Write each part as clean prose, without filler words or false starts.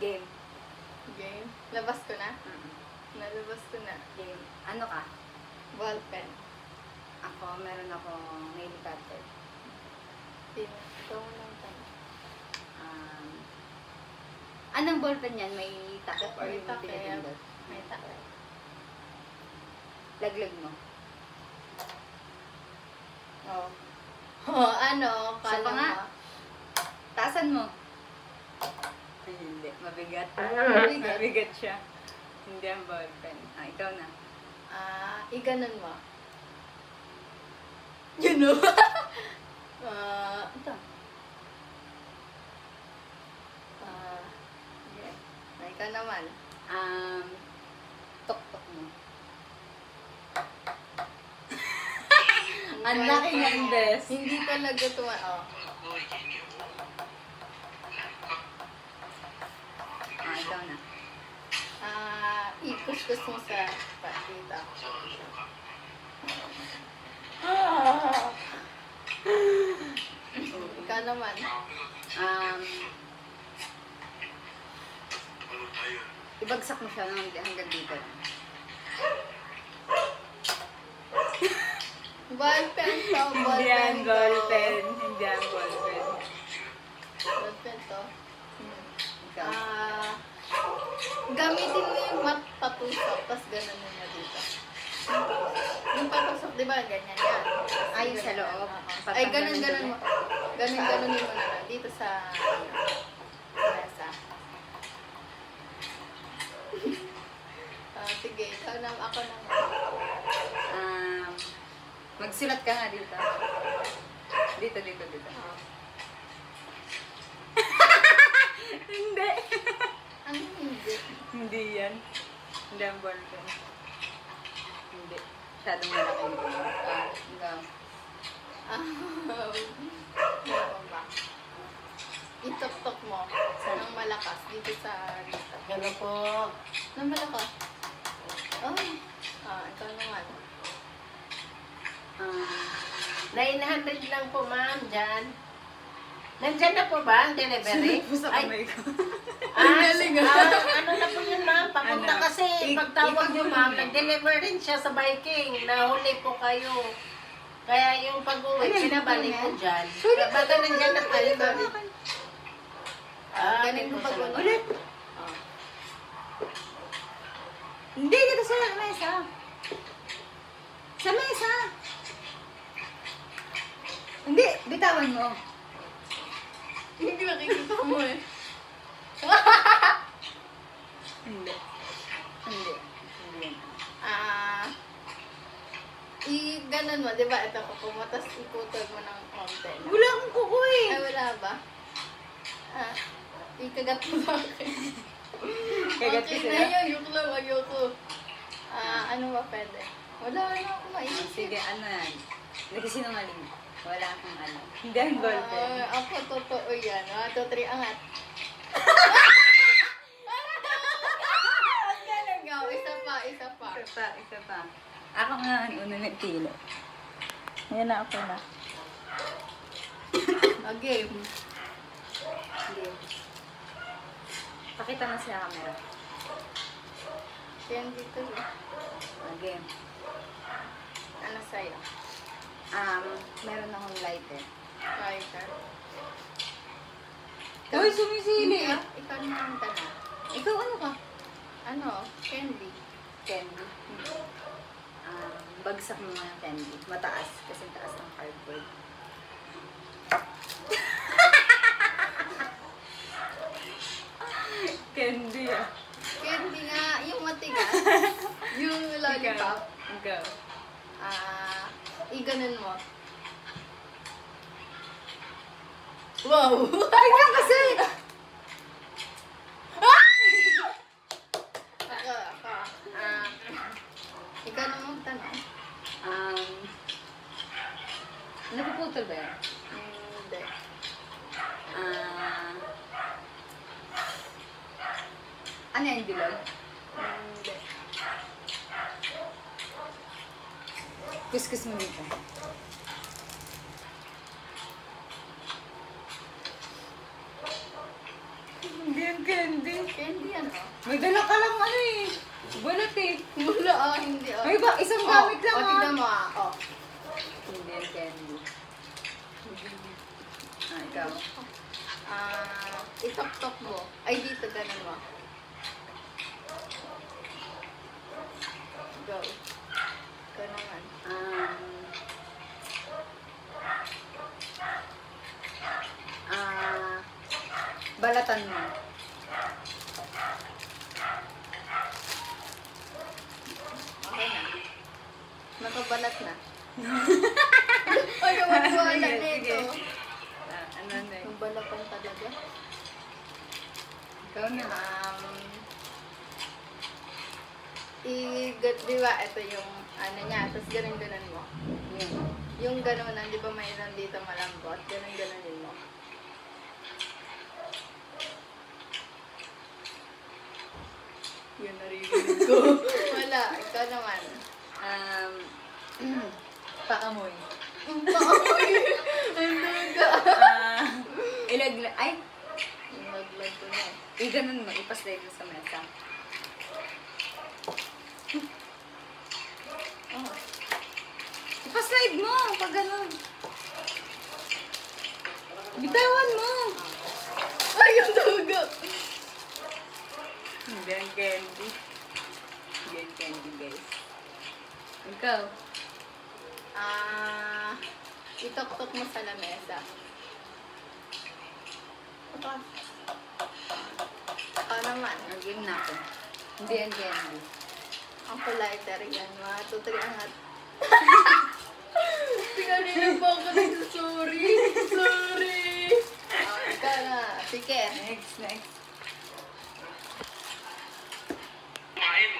Game. Game? Labas ko na? Mm-mm. Nalabas ko na. Game. Ano ka? Ballpen. Ako, meron akong nail cutter. Ikaw mo lang tanong. Anong ballpen yan? May takip or May yung takip. pinipindot? May takip. Laglag mo. Oh. Oh, ano? Siya pa Kala nga. mo? Taasan mo. Ay, hindi. Mabigat. Mabigat? Mabigat siya. Hindi ang ballpen. Ikaw na. Iganon mo. You know? Ito. Yeah. Ikaw naman. Tok-tok mo. Ang laki nga, Indes. Hindi talaga oh. Ikaw na. Ikus-kus mo sa patita. Ikaw naman. Ibagsak mo siya hanggang dito. Ballpen to. Hindi ang ballpen. Hindi ang ballpen. Ballpen to. Ikaw. Gamitin mo yung patusok, tapos ganun mo na dito. Yung patusok, di ba, ganyan yan. Yung sa loob. Ay, ganun mo. Ganunin mo na lang. Dito sa mesa. Sige, ikaw na, ako na. Magsulat ka nga dito. Dito. Hindi. Ano hindi? Hindi yan. Hindi ang ballpen. Hindi. Masyadong malaki yung ikaw. Ano ba? Itok-tok mo ng malakas dito sa dito. Hello po. Ng malakas? Oh. Ikaw naman. 900 lang po, ma'am, dyan. Nandyan na po ba ang delivery? Sunod po sa kamay ko. Ano na po yun, ma'am? Papunta Ano? kasi, pagtawag nyo, ma'am, nag-deliver rin siya sa Viking. Nahuli po kayo. Kaya yung pag-uwi, Ayun, pinabalik ano ko yan? dyan. Baka nandyan na kayo. Ganun mo pag Ulit. Hindi, dito sa mesa. Sa mesa. Hindi, bitawan mo. Hindi makikita mo eh. Hindi. Hindi. Hindi. I-ganon mo, di ba? Ito ko mo, tapos iputol mo ng konti. Wala akong kuko eh. Ay, wala ba? Ikagat mo ba akin? Kagat Okay ko na sila. yun, yung lang, ayoko. Ano ba pwede? Wala na ako maisip. Sige, ano yan? Nagsisinungaling. Wala akong ano. Hindi ang ballpen. Ako, totoo yan. 1, 2, 3, angat. Ang galing ako. Isa pa. Isa pa. Ako nga ang una ng tilo. Ayan na, ako na. Game. Game. Pakita mo sa camera. Yan dito. Game. Ano sa'yo? Meron akong lighter. Lighter. Uy, sumisili ah. Ikaw naman ang tanong. Ikaw ano ka? Ano? Candy. Candy. Bagsak mo nga yung candy. Mataas. Kasi taas ng cardboard. Candy ah. Candy nga. Yung matigas. Yung lollipop. Ikaw. Iganon mo. Wow! Ikaw kasi! Ako. Ikaw na magtanong. Napuputol ba yan? Hindi. Ano yan, dilog? Hindi. Kuskus mo dito. Hindi yung candy. Candy ano? May dala ka lang ano eh. Balat eh. Wala hindi May ba? Isang gamit lang tignan mo Oh. Hindi yung candy. Ikaw. Itok-tok mo. Ay, dito, ganun mo. Go. Ikaw naman. Balatan mo. Okay na. Nakabalat na. Ay, wala Sige, nito. sige. Ano na Ang balapan talaga. Ikaw na. Di ba, ito yung ano niya, tapos ganun-ganun mo. Yung ganun, di ba mayroon dito malambot? Ganun-ganunin mo. Yun, narinig ko. Wala, ikaw naman. Pakamoy. Paamoy! Ang duga! Ilaglag. Ay! Naglag ko na. Ganun mo. Ipaslide mo sa mesa. Oh. Ipaslide mo. Pag ganun. Bitawan mo. Ay, yung duga! Hindi ang candy. Hindi ang candy, guys. Ikaw. Itok-tok mo sa lamesa. Ako naman. Nag-game na ako. Hindi ang candy. Ako lighter yan. 1, 2, 3, angat. Tingalina pa ako sorry. Sorry. Ikaw na. Sige. Next.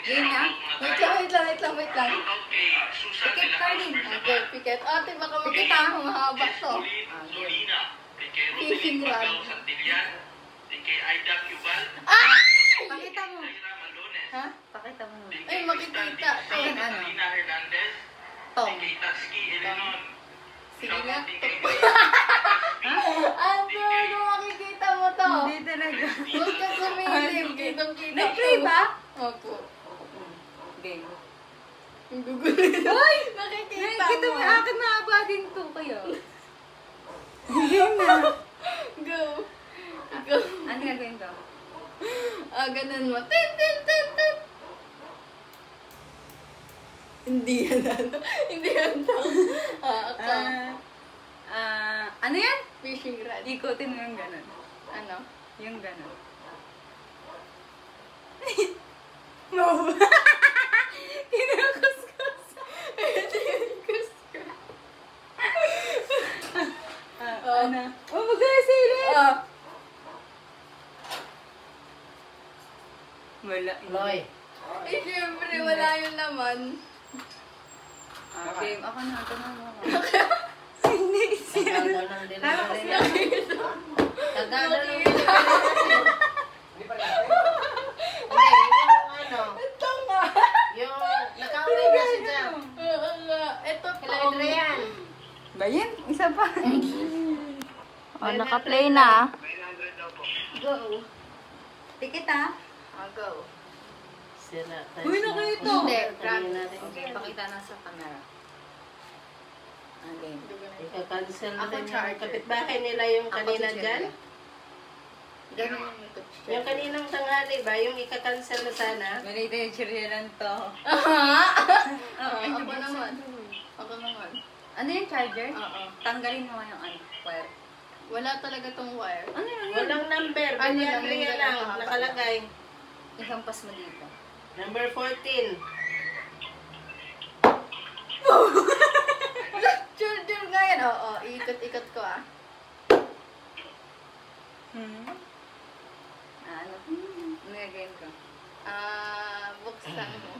Game na? Wait lang. Ticket carding. Okay, piket. Ate, baka makita ako mahaba to. Fishing rod. Ah! Pakita mo. Ha? Pakita mo. Ay, makikita. Akin ano? Tong. Sige na. Ano makikita mo to? Hindi talaga. Huwag ka sumilip. Kitang-kita. Nag-play ba? Opo. Game. Yung gugulit. Ay! Nakikita Nakikita mo mo. yung akin mahaba din to kayo. Game na. Go. Go. Ano gagawin ko? Ganun mo. Tin, tin, tin, tin. Hindi yan ano. Hindi yan to. Ako. Ano yan? Fishing rod. Ikutin mo yung ganun. Ano? Yung ganun. No. Kinukuskus. Ano? Oh, magkasili. Wala. Loy. Eh, syempre, wala yung laman. Game. Ako na. Ito na ako. Tagado ng delivery na. Tagado ng Nakikita. delivery. Hindi, yung ano, Ito nga. yung nakauwi na si Jam. Oo nga. Ito to. Kila Adrian. Ba yan? Isa pa. Naka-play na. Go. Tikit ah. Go. Sira tayo. Uy, nakita. Hindi, Kanina rin. Okay, pakita na sa camera. Okay. Ika-cancel Ako din yung charger. kapitbahay nila yung kanina dyan. Ganun yung YouTube channel. Yung kaninang tanghali ba, yung ika-cancel na sana. Malita yung chiryalan to. Ako naman. Ako naman. Ano yung charger? Oo. Tanggalin mo yung wire. Wala talaga tong wire. Ano yun? Walang number, Ano lang, Adrian yung lang, ganun, nakalagay. Ihampas mo dito. Number 14. Charger nga yan. Oo, ikot-ikot ko ah. Ano? Ano gagawin ko? Buksan mo.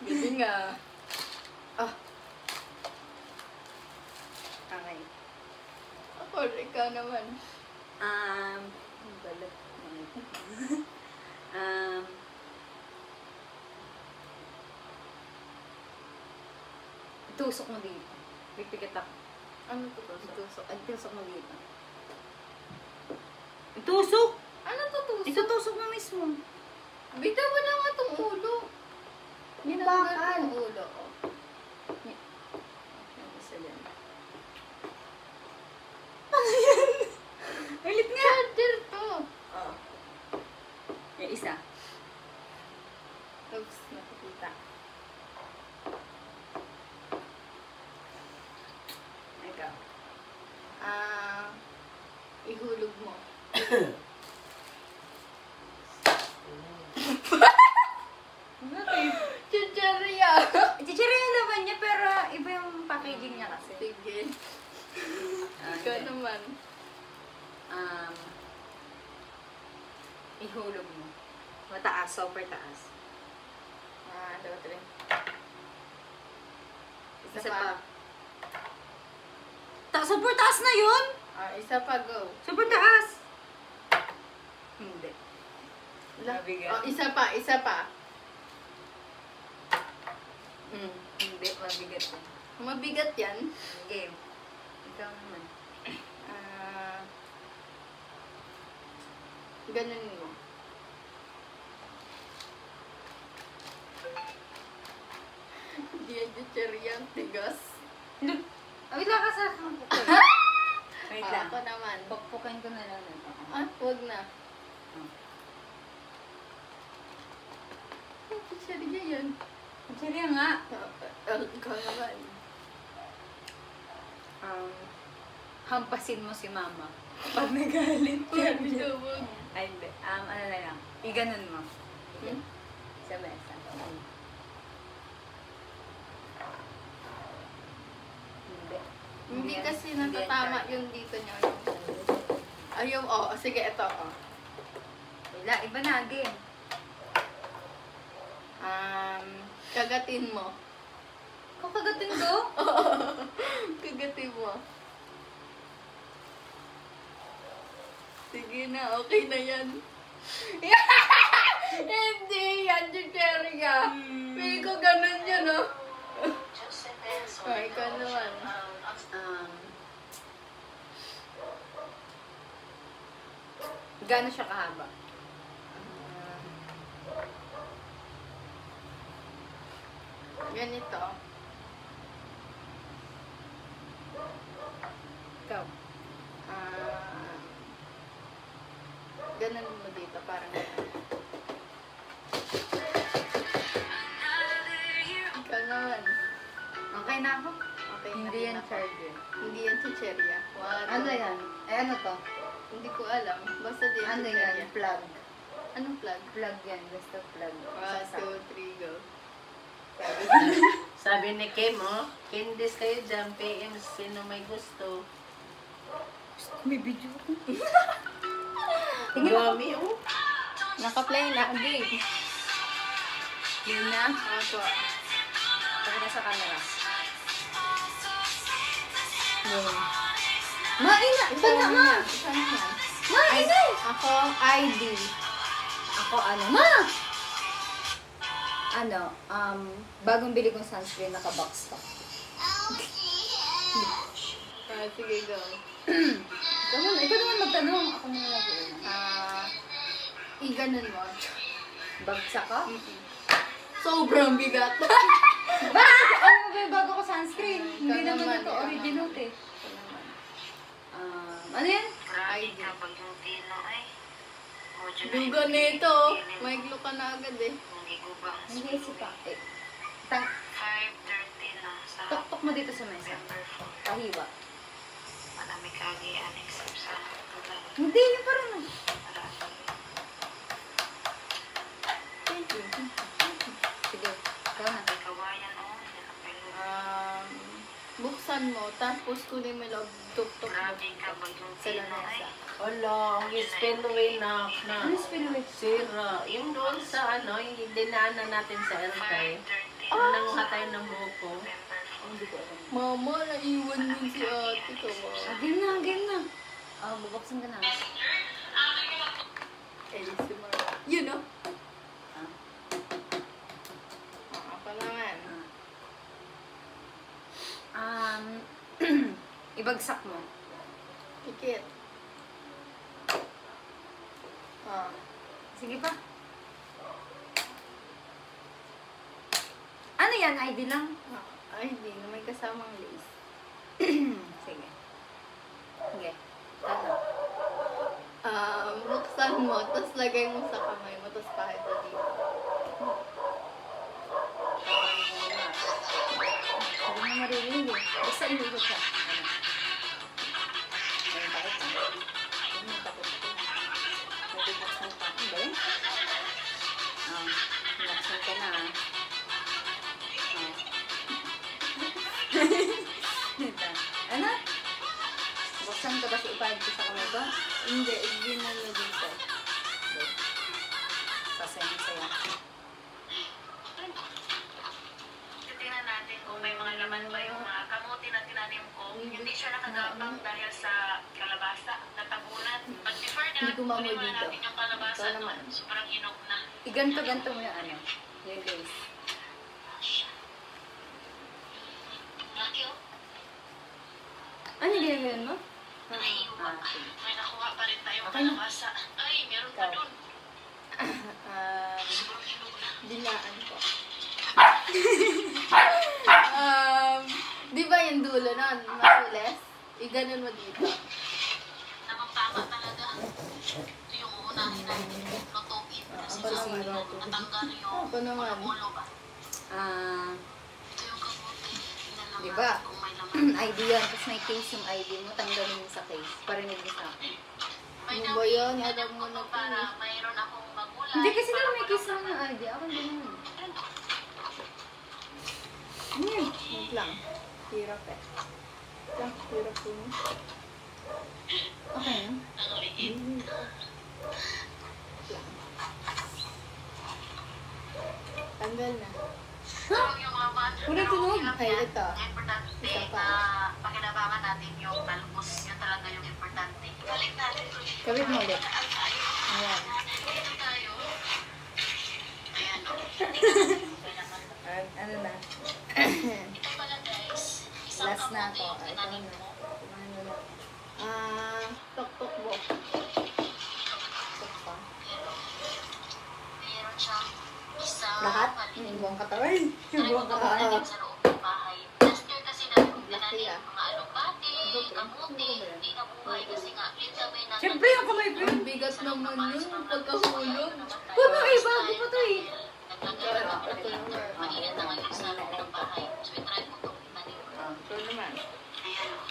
Galing nga. Okay. Ako, ikaw naman. Balat. Tusok mo dito. Pipikit ako. Ano tutusok? Itusok. Ay, tusok mo dito. Itusok! Ano tutusok? Itutusok mo mismo. Bita, wala nga tong ulo. Tinanggal yung ulo. Oh. Yung isa dyan. Ulit nga! Charger to! Oo. Yung isa. Oops, nakikita. Ikaw. Ihulog mo. Chicharia! Chichiri yung laban niya, pero iba yung packaging niya kasi. Sige. Ah, Ikaw hindi. naman. Ihulog mo. Mataas, super taas. 2, 3. Isa pa. Super taas na yun! Isa pa, go. Super taas! Hindi. Mabigat. Oh, isa pa. Hindi, mabigat yun. Mabigat yan. Game. Ikaw naman. Ganun mo. Hindi yan chicharia, tigas. Wait lang ka sa akin. Wait lang. Ako naman. Pukpukin ko na lang ito. Huwag na. Chicharia yan. Chichiri nga. Ikaw naman. Hampasin mo si mama. Pag nagalit siya. Huwag. Ay, hindi. Ano na lang. Iganon mo. Hmm? Sa mesa. Hindi. Hindi yan- kasi hindi yan natatama charger. yung dito niya. Ayun, sige, ito. Wala, iba na again. Kagatin mo. Kakagatin ko? Kagatin mo. Sige na, okay na yan. Hindi yan, chicharia. Pili ko ganun yun, no? Ikaw naman. Gaano siya kahaba? Ganito. Ikaw. Ganun mo dito, parang ganun. Ikaw naman. Okay na ako? Okay, Hindi yan nakita ko. charger. Hindi yan chicheria. Ano yan? Ano to? Hindi ko alam. Basta din Ano chicheria. yan? Plug. Anong plug? Plug yan. Basta plug. 1, 2, 3, go. Sabi ni Kim, candies kayo dyan, PM, sino may gusto. May video ko. Dami, Naka-play na. Game. Yun na. Ako. Pakita sa camera. Game. Maina! Iba na ma! Isa na yan. Maina! Ako, ID. Ako ano? Ma! Ano? Bagong bili kong sunscreen naka-box stock. Sige, go. Ikaw naman magtanong. Ako muna mag-iuna. Iganon mo. Bagsak ka? Sobrang bigat. Bakit? Ano ba yung bago ko sunscreen? Hindi Ikaw naman naman, ito ikaw original naman. eh. Ano yan? ID. Dugo nito. May glue ka na agad eh. Hindi si pa. Tok-tok mo dito sa mesa. Pahiwa. Hindi, yun pa rin. Thank you. Sige, ikaw na. Buksan mo, tapos kunin mo yung loob, tuk-tuk mo sa lamesa. Wala, ang spin away na. Ano spin away? Sira. Yung doon sa yung dinaanan natin sa LK. Nanguha tayo ng buko. Hindi ko alam. Mama, naiwan mo si ate ko. Game na, game na. Bubuksan ka na. ASMR. You know? Ako naman. Ibagsak mo. Pikit. Ah. Sige pa. Ano yan? ID lang? Ay, hindi na may kasamang lace. Sige. Sige. Ano? Buksan mo, tapos lagay mo sa kamay mo, tapos kahit dito. Hindi mo maririnig eh. Basta ilugot siya. Ano? Ayun, bakit ka? Ayun, takot ko. Nabibuksan pa. Ano ba yun? Binuksan ka na ah. Ano? Buksan ka ba si ipahid ko sa kamay ba? Hindi, ginalo dito. Pasaya-saya. Titingnan natin kung may mga laman ba yung mga kamuti na tinanim ko. Hindi siya nakagabang dahil sa kalabasa, natabunan. But before that, Hindi ko mamoy kunin muna dito. natin yung kalabasa Ito naman. doon. Sobrang hinog na. Iganto-ganto mo yung ano. Yung lace. Laki oh. Ano yung ginagawa mo? Naiiwan. Sige. May nakuha pa rin tayong Okay na. kalabasa. Ay, meron pa Ikaw. doon. Ah, Sobrang hinog na. dilaan ko. Di ba yung dulo nun? Matulis? Iganon mo dito. Nakapama talaga. Ito yung uunahin natin. Lutuin. Kasi Ako sa naman. natanggal yung Ako naman. ulo ba. Ah, Ito yung kamuti. Tingnan lang Diba? natin kung may laman. ID yan. Tapos may case yung ID mo. Tanggalin mo sa case. Parinig mo sa akin. May Ano ba yun? dami. Alam mo na to para eh. mayroon akong magulay. Hindi kasi para daw may case walang lang ng ID. Ako hindi naman. Ano yun? Wait lang. Hirap eh. Ito, hirap yun. Okay na. Ang liit. Tanggal na. Huwag yung laman. Walang tunog. Ay, ito. Ang importante Isa pa. na pakinabangan natin yung talbos. Yun talaga yung importante. Balik natin ulit. Kabit mo ulit. Ayan. Dito tayo. Ayan o. Ano na? Ito pala guys. Isang Last na kamote ako. yung Ito tinanim na. ko. Ano na? Tok-tok mo. Tok pa. Meron siyang isang Lahat? maliit. Yung buong katawan. Yung Try ko buong ito katawan. muna sa loob ng bahay. Last year kasi namin Laki, tinanim ah. mga alubate, kamuti, hindi na buhay kasi nga yun kami na Siyempre yung kamay ko. Ang bigat naman yun. Pagkahulog. Puno eh, bago pa to eh. Naglagay na kami ng filter. Mainit na ngayon sa loob ng bahay. So, i-try ko itong itanim. Ito naman. Ayan o.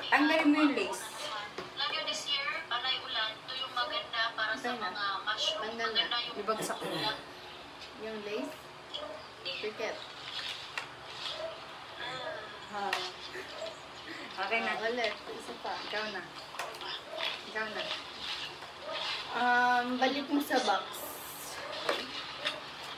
Tanggalin mo yung lace. Lagi this year, panay ulan. Ito yung maganda para sa Okay na. mga mushroom. Tanggal na. Maganda yung Ibagsak mo. ulan. Yung lace. Cricket. Okay na. Ulit. Isa pa. Ikaw na. Ikaw na. Balik mo sa box.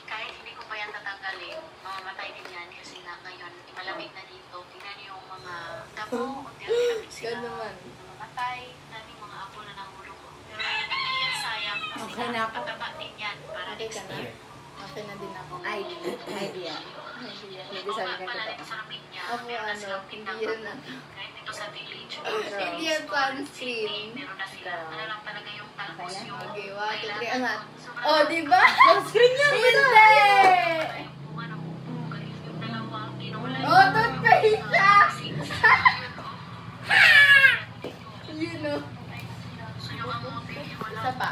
Kahit hindi ko pa yan tatanggalin, mamamatay din yan kasi nga ngayon, malamig na dito. Tingnan niyo yung mga damo, unti-unti sila Yan naman. namamatay. Daming mga apo na nahulog. Pero hindi yan sayang kasi Okay na ako. pataba din yan para Okay ka next na? year. Okay na din ako. ID. ID yan. Idea. Hindi sabi ka Pala totoo. dito sa Ramigna, Ako meron na silang hindi tindang yan gamot. na. Kahit dito sa village. Hindi yan sunscreen. Meron na sila. Ano lang talaga yung talbos Okay na? yung Okay, 1, 2, 3, kailangan angat. nun. Sobrang Oh, di ba? Screen yan! Hindi! yung ano, yung dalawa, kinulay. Oh, toothpaste siya! Yun, oh. Yun o. So, yung amote, wala Isa pa.